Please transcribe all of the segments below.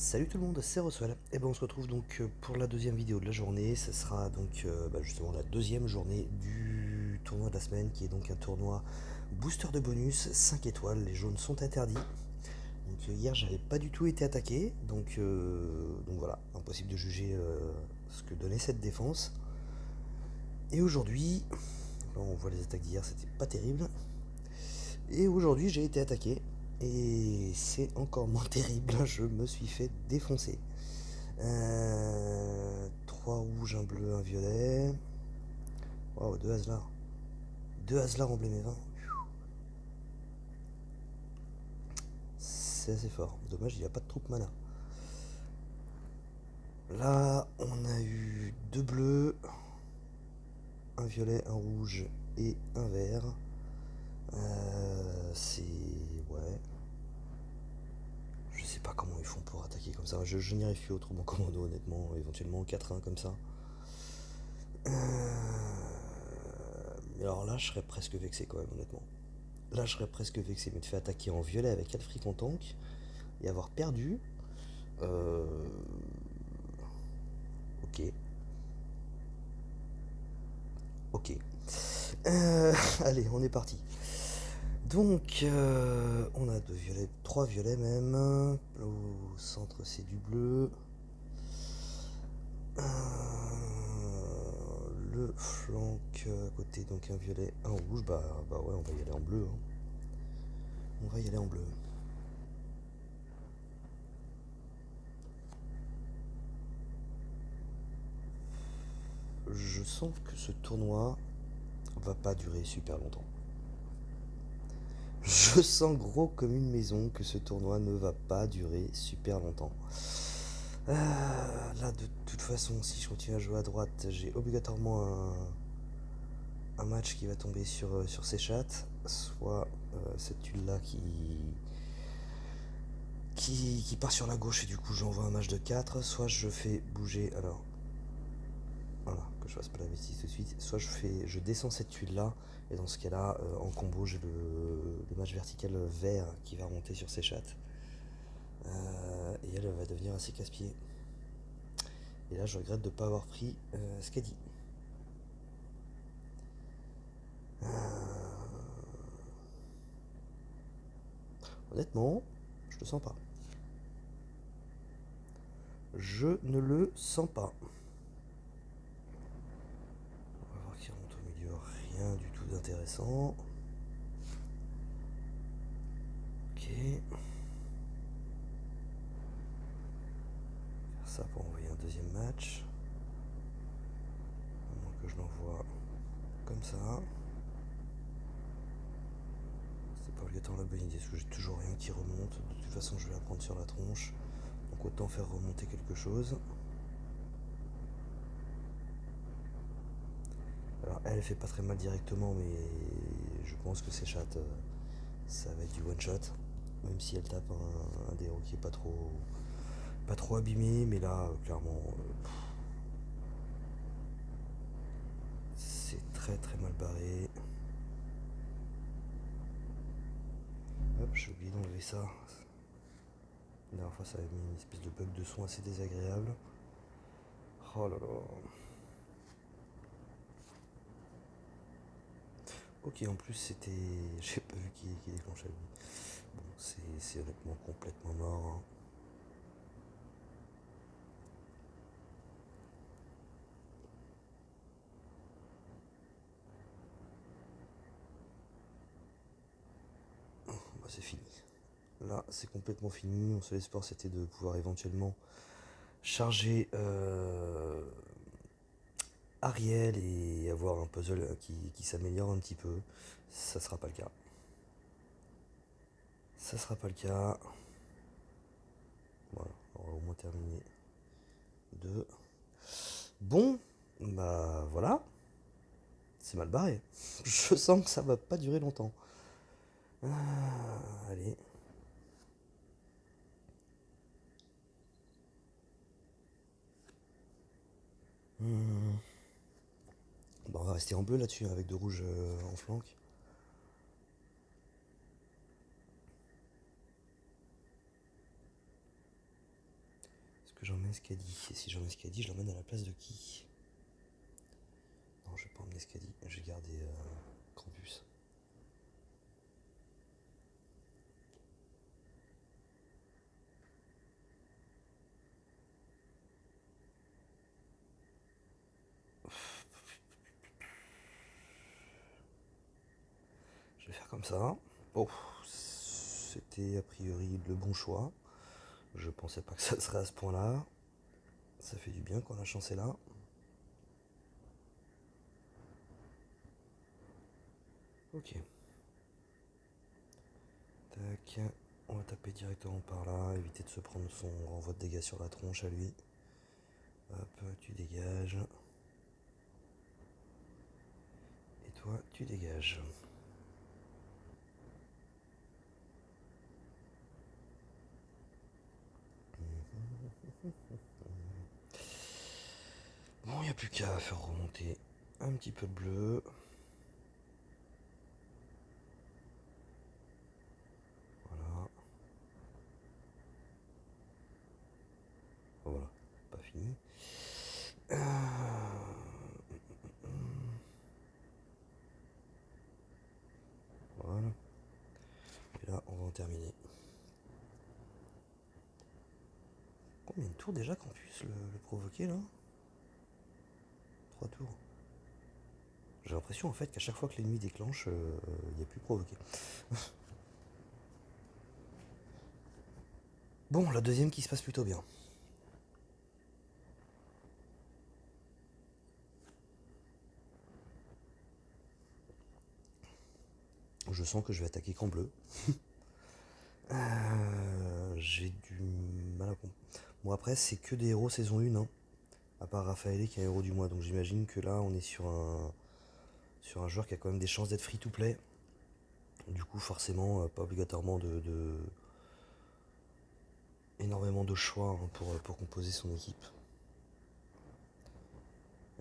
Salut tout le monde, c'est Roswell. Et ben on se retrouve donc pour la deuxième vidéo de la journée. Ce sera donc justement la deuxième journée du tournoi de la semaine, qui est donc un tournoi booster de bonus 5 étoiles. Les jaunes sont interdits. Donc hier j'avais pas du tout été attaqué, donc voilà, impossible de juger ce que donnait cette défense. Et aujourd'hui, on voit les attaques d'hier, c'était pas terrible. Et aujourd'hui j'ai été attaqué. Et c'est encore moins terrible, je me suis fait défoncer. 3 rouges, un bleu, un violet. Waouh, 2 haslards. 2 haslards emblème 20. C'est assez fort. Dommage, il n'y a pas de troupe mana. Là, on a eu 2 bleus, un violet, un rouge et un vert. C'est. Ouais. Je sais pas comment ils font pour attaquer comme ça. Je n'y arrive plus autrement commando, honnêtement. Éventuellement 4-1 comme ça. Mais alors là, je serais presque vexé quand même, honnêtement. Là, je serais presque vexé, mais de faire attaquer en violet avec Alfric en tank et avoir perdu. Euh, ok, ok. Allez, on est parti. Donc, on a deux violets, trois violets même. Au centre, c'est du bleu. Le flanc à côté, donc un violet, un rouge. Bah ouais, on va y aller en bleu, hein. On va y aller en bleu. Je sens que ce tournoi va pas durer super longtemps. Je sens gros comme une maison que ce tournoi ne va pas durer super longtemps. Là, de toute façon, si je continue à jouer à droite, j'ai obligatoirement un match qui va tomber sur ces chattes. Soit cette tuile-là qui part sur la gauche et du coup j'envoie un match de 4. Soit je fais bouger. Alors, voilà, que je fasse pas la bêtise tout de suite. Soit je descends cette tuile-là. Et dans ce cas-là, en combo, j'ai le match vertical vert qui va remonter sur ces chattes. Et elle va devenir assez casse-pied. Et là, je regrette de ne pas avoir pris ce qu'elle dit. Honnêtement, je le sens pas. Je ne le sens pas. On va voir qui remonte au milieu. Rien du tout d'intéressant. Ok. Faire ça pour envoyer un deuxième match. À moins que je l'envoie comme ça. C'est pas obligatoirement la bonne idée, parce que j'ai toujours rien qui remonte. De toute façon, je vais la prendre sur la tronche. Donc autant faire remonter quelque chose. Alors elle fait pas très mal directement, mais je pense que ces chattes, ça va être du one shot. Même si elle tape un des héros qui est pas trop abîmé, mais là clairement c'est très très mal barré. Hop, j'ai oublié d'enlever ça. La dernière fois ça avait mis une espèce de bug de son assez désagréable. Oh là là. Ok, en plus c'était. J'ai pas vu qui déclenchait lui. Bon, c'est honnêtement complètement mort, hein. Bah, c'est fini. Là, c'est complètement fini. Mon seul espoir, c'était de pouvoir éventuellement charger Ariel et avoir un puzzle qui s'améliore un petit peu. Ça sera pas le cas. Ça sera pas le cas. Voilà, on va au moins terminer. Deux. Bon, bah voilà. C'est mal barré. Je sens que ça va pas durer longtemps. Allez. Hmm. Bon, on va rester en bleu là-dessus, avec de rouge en flanc. que j'emmène Scadi. Et si j'emmène Scadi, je l'emmène à la place de qui? Non, je vais pas emmener Scadi, je vais garder Campus. Je vais faire comme ça. Bon, c'était a priori le bon choix. Je pensais pas que ça serait à ce point-là. Ça fait du bien qu'on a chancé là. Ok. Tac. On va taper directement par là. Éviter de se prendre son renvoi de dégâts sur la tronche à lui. Hop, tu dégages. Et toi, tu dégages. Bon, il n'y a plus qu'à faire remonter un petit peu de bleu. Voilà. Voilà, pas fini. Voilà. Et là, on va en terminer. Combien de tours déjà qu'on puisse le provoquer là? 3 tours. J'ai l'impression en fait qu'à chaque fois que l'ennemi déclenche, il n'y a plus provoqué. Bon, la deuxième qui se passe plutôt bien. Je sens que je vais attaquer qu'en bleu. J'ai du mal à comprendre. Bon après c'est que des héros saison 1, hein. À part Raphaël qui est un héros du mois. Donc j'imagine que là on est sur un joueur qui a quand même des chances d'être free to play. Du coup forcément pas obligatoirement énormément de choix hein, pour composer son équipe.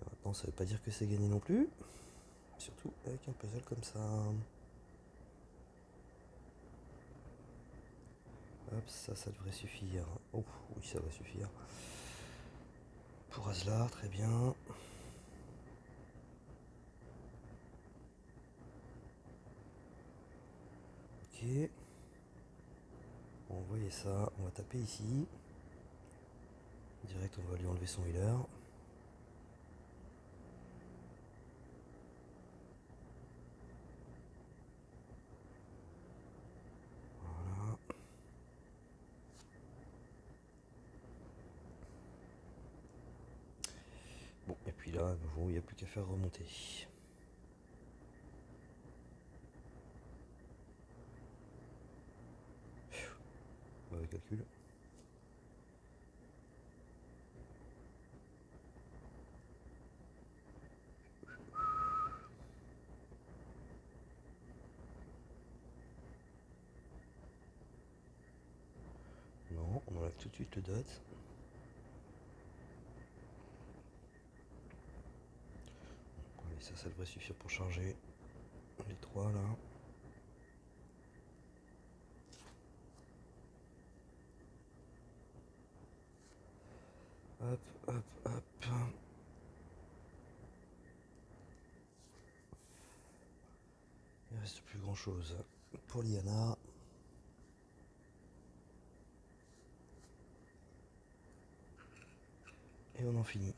Et maintenant ça veut pas dire que c'est gagné non plus. Surtout avec un puzzle comme ça. Hop, ça devrait suffire. Oh oui ça va suffire. Pour Aslar, très bien. Ok. On va envoyer ça, on va taper ici. Direct on va lui enlever son healer. Voilà. Bon, et puis là, à nouveau, il n'y a plus qu'à faire remonter. Mauvais calcul. Non, on enlève tout de suite le dot. Allez, ça devrait suffire pour charger les trois là. Hop, hop, hop. Il reste plus grand chose pour Liana. Et on en finit.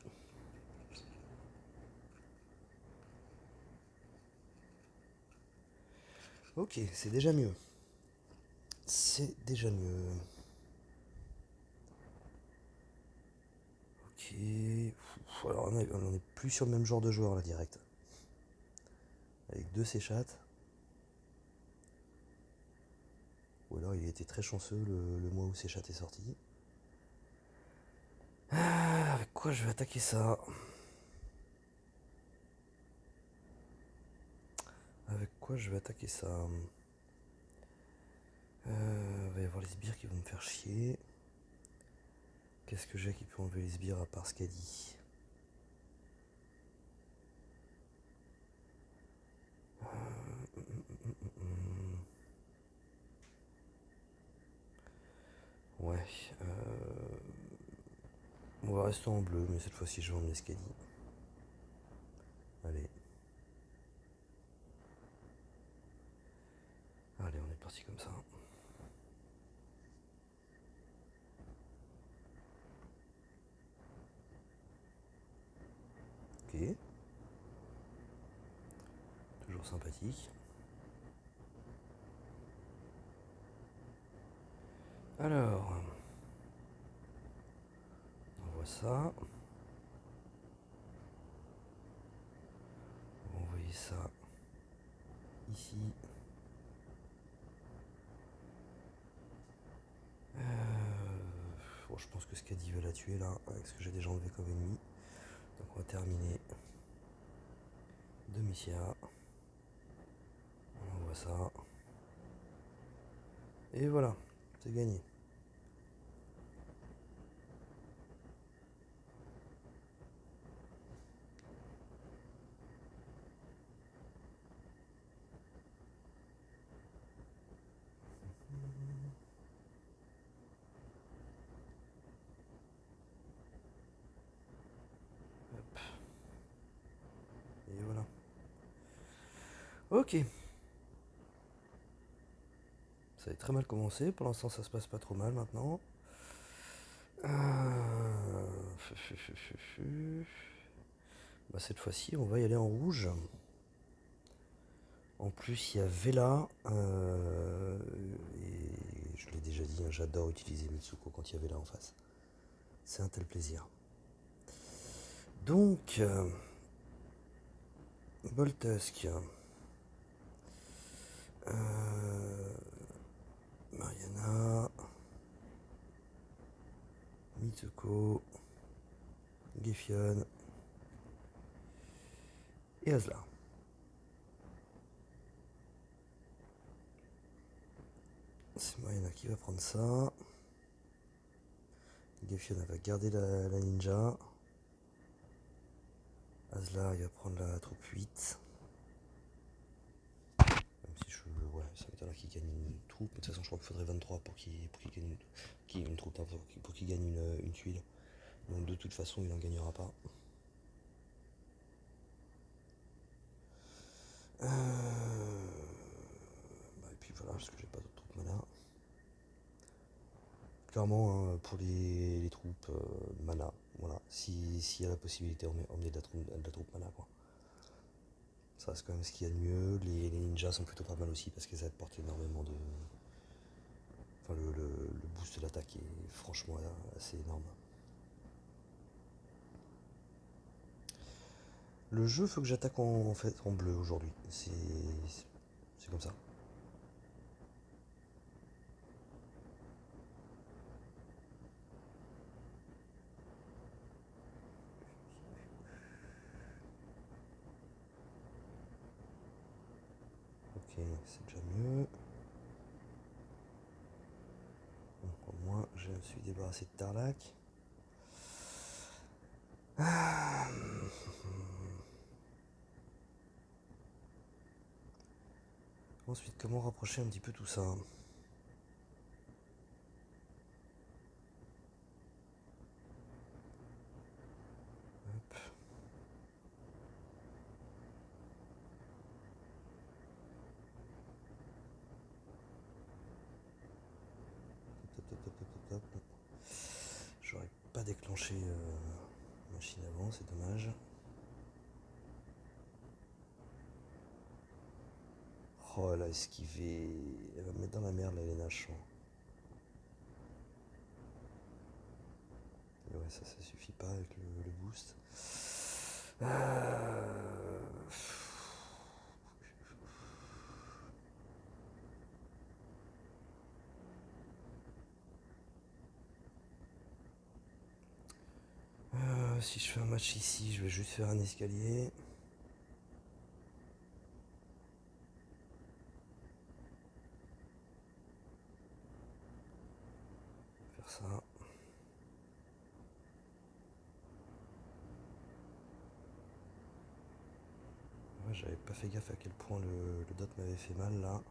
Ok, c'est déjà mieux. C'est déjà mieux. Ok. Alors on est plus sur le même genre de joueur là direct. Avec deux C-Chat. Ou alors il était très chanceux le mois où C-Chat est sorti. Avec quoi je vais attaquer ça? Avec quoi je vais attaquer ça? Va y avoir les sbires qui vont me faire chier. Qu'est-ce que j'ai qui peut enlever les sbires à part Scadi? Ouais. va rester en bleu, mais cette fois-ci je vais emmener Skadi. Allez. Allez, on est parti comme ça. Ok. Toujours sympathique. Alors, on voit ça. On va envoyer ça ici. Bon, je pense que Skadi va la tuer là, avec ce que j'ai déjà enlevé comme ennemi. Donc on va terminer Domitia. On envoie ça. Et voilà, c'est gagné. Hop. Et voilà. Ok. Ça avait très mal commencé, pour l'instant ça se passe pas trop mal maintenant. Bah, cette fois-ci on va y aller en rouge. En plus il y a Vela. Et je l'ai déjà dit, hein, j'adore utiliser Mitsuko quand il y a Vela en face. C'est un tel plaisir. Donc, Boltusk, Mariana, Mitsuko, Gefion et Asla. C'est Mariana qui va prendre ça. Gefion va garder la ninja. Asla il va prendre la troupe 8. Même si ouais, ça m'étonnerait qu'il gagne une troupe. Mais de toute façon je crois qu'il faudrait 23 pour qu'il gagne une troupe, pour qu'il gagne une tuile. Donc de toute façon il n'en gagnera pas. Bah, et puis voilà, parce que j'ai pas d'autres troupes mana. Clairement, hein, pour les troupes mana, voilà. S'il y a la possibilité, emmener de la troupe mana, quoi. Ça reste quand même ce qu'il y a de mieux. Les ninjas sont plutôt pas mal aussi parce que ça apporte énormément de. Enfin, le boost de l'attaque est franchement assez énorme. Le jeu faut que j'attaque en fait en bleu aujourd'hui. C'est comme ça. Ok, c'est déjà mieux. Donc, au moins, je me suis débarrassé de Tarlac. Ensuite, comment rapprocher un petit peu tout ça? Hop. J'aurais pas déclenché machine avant, c'est dommage. Oh, elle a esquivé. Elle va me mettre dans la merde, là, les Nash. Et ouais, ça suffit pas avec le boost. Si je fais un match ici, je vais juste faire un escalier. Faire ça. Ouais, j'avais pas fait gaffe à quel point le dot m'avait fait mal là.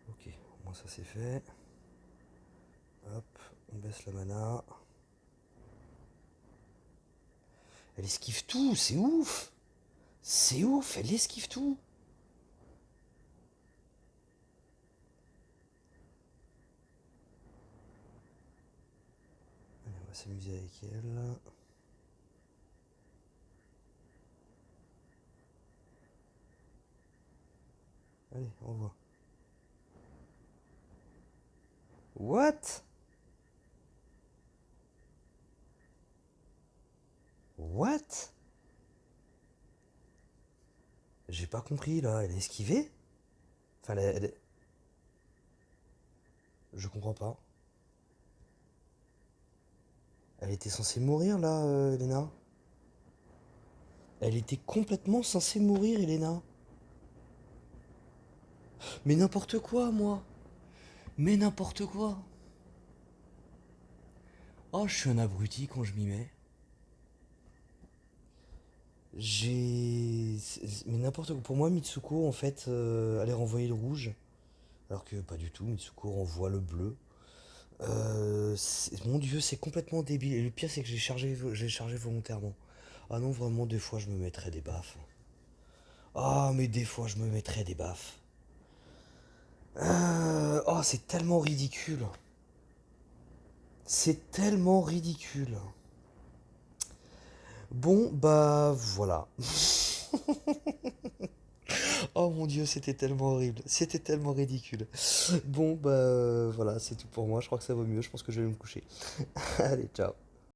Ok, au moins ça c'est fait. Hop, on baisse la mana. Elle esquive tout, c'est ouf. C'est ouf, elle esquive tout. Allez, on va s'amuser avec elle. Allez, on voit. What? What? J'ai pas compris là, elle a esquivé? Enfin, je comprends pas. Elle était censée mourir là, Elena. Elle était complètement censée mourir, Elena. Mais n'importe quoi, moi. Mais n'importe quoi. Oh, je suis un abruti quand je m'y mets. Mais n'importe quoi. Pour moi, Mitsuko, en fait, allait renvoyer le rouge. Alors que pas du tout, Mitsuko renvoie le bleu. Mon dieu, c'est complètement débile. Et le pire, c'est que j'ai chargé volontairement. Ah non, vraiment, des fois, je me mettrais des baffes. Ah, mais des fois, je me mettrais des baffes. Oh, c'est tellement ridicule. C'est tellement ridicule. Bon, bah voilà. Oh mon dieu, c'était tellement horrible. C'était tellement ridicule. Bon, bah voilà, c'est tout pour moi. Je crois que ça vaut mieux. Je pense que je vais me coucher. Allez, ciao.